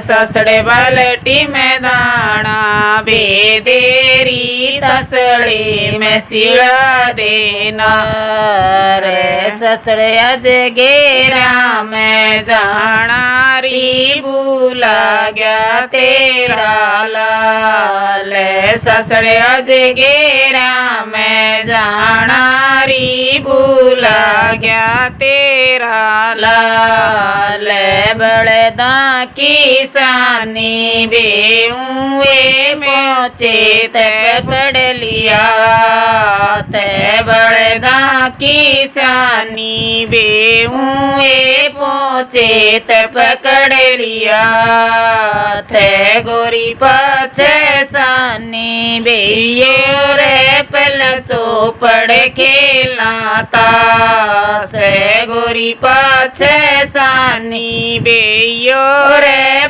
ससड़े बलटी में दाना बेदेरी तसड़े में सिला देना रे ससड़े अज गेरा में जाना री भूला गया तेरा लाल ससड़े अज गेरा में जाना री भूला गया तेरा लाल बड़े दा किसानी बेउए पहुँचे ते पकड़ लिया ते बड़दा किसानी बेउए पहुँचे ते पकड़ लिया थे गोरी पचे सानी बेयो रे पल चौपड़ खेलना था से गोरी पचे सानी बेयो रे